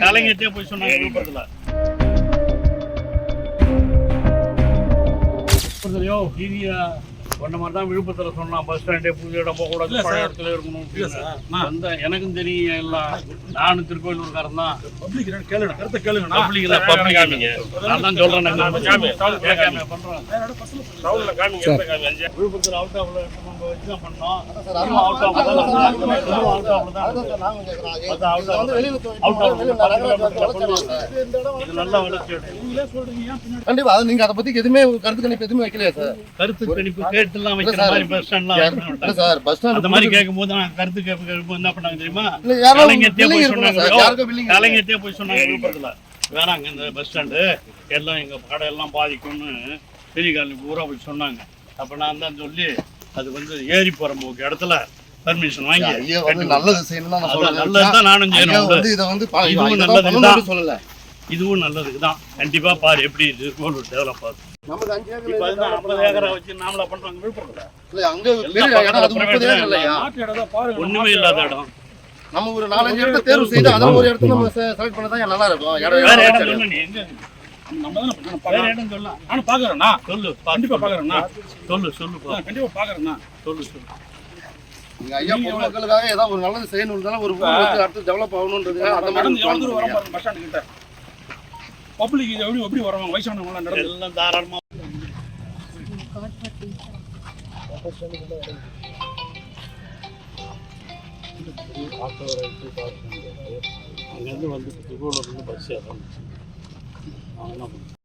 கலைஞர்கிட்டே போய் சொன்னாங்க விழுப்புரத்துல. ஒன்ன மாதிரி தான் விழுப்புரத்துல சொன்னான், பஸ் ஸ்டாண்டே புது இடம் போகக்கூடாது, பழைய இடத்துல இருக்கணும். எனக்கும் தெரியும் எல்லாம். நானும் திருக்கோயிலூர்காரன் தான். கருத்தை கேளுங்க. நான் தான் சொல்றேன். விழுப்புரத்துல அவுட் ஆஃப்ல வச்சு தான் பண்ணோம். நல்லா வளர்ச்சி. கண்டிப்பா நீங்க அதை பத்தி எதுவுமே கருத்து கணிப்பு எதுவுமே வைக்கலையா சார்? கருத்து கணிப்பு கேட்டுலாம் வைக்கிற மாதிரி பஸ் ஸ்டாண்ட்லாம் சார், பஸ் ஸ்டாண்ட் அந்த மாதிரி கேட்கும்போது நான் கருத்து கேட்கும்போது என்ன பண்ணாங்க தெரியுமா? கலைஞர்கிட்டே போய் சொன்னாங்க விழுப்புரத்துல. வேணாங்க இந்த பஸ் ஸ்டாண்டு எல்லாம் எங்க கடை எல்லாம் பாதிக்கும்னு பெரிய காலனி பூரா போய் சொன்னாங்க. அப்ப நான் தான் சொல்லி அது வந்து ஏறி போற போக்கு இடத்துல பர்மிஷன் வாங்கி நல்லது செய்யணும். நல்லதுதான் நானும் செய்யணும். இதுவும் நல்லதுதான் சொல்லல. இதுவும் நல்லதுக்குதான். கண்டிப்பா பாரு எப்படி இது டெவலப் ஆகுது. நமக்கு 50 ஏக்கரை வச்சு நாமளா பண்றாங்க விழுப்புரத்துல. ஒண்ணுமே இல்லாத இடம். நம்ம ஒரு 4-5 இடத்த தேர்வு செய்து அதுல ஒரு இடத்துல நம்ம செலக்ட் பண்ணதான் நல்லா இருக்கும். வேற இடம் சொன்னா நீ எங்க நம்ம தான வேற இடம் சொல்லலாம். நான் பாக்குறேன்னா சொல்லு. கண்டிப்பா பாக்குறேன்னா சொல்லு. கண்டிப்பா பாக்குறேன்னா சொல்லு. நீங்க ஐயா பொதுமக்களுக்காக ஏதாவது ஒரு நல்லது செய்யணும்னா ஒரு ஊர் வந்து அடுத்து டெவலப் ஆகணும்ன்றது அந்த மாதிரி வர பஸ் ஸ்டாண்ட் கிட்ட பப்ளிக் எப்படி வருவாங்க வயசானவங்க எல்லாம் நடந்து எல்லாம் தாராளமா அங்கேருந்து வந்து திருவள்ளூர்லேருந்து பஸ் ஏறணும். அவங்க என்ன பண்ணுறாங்க?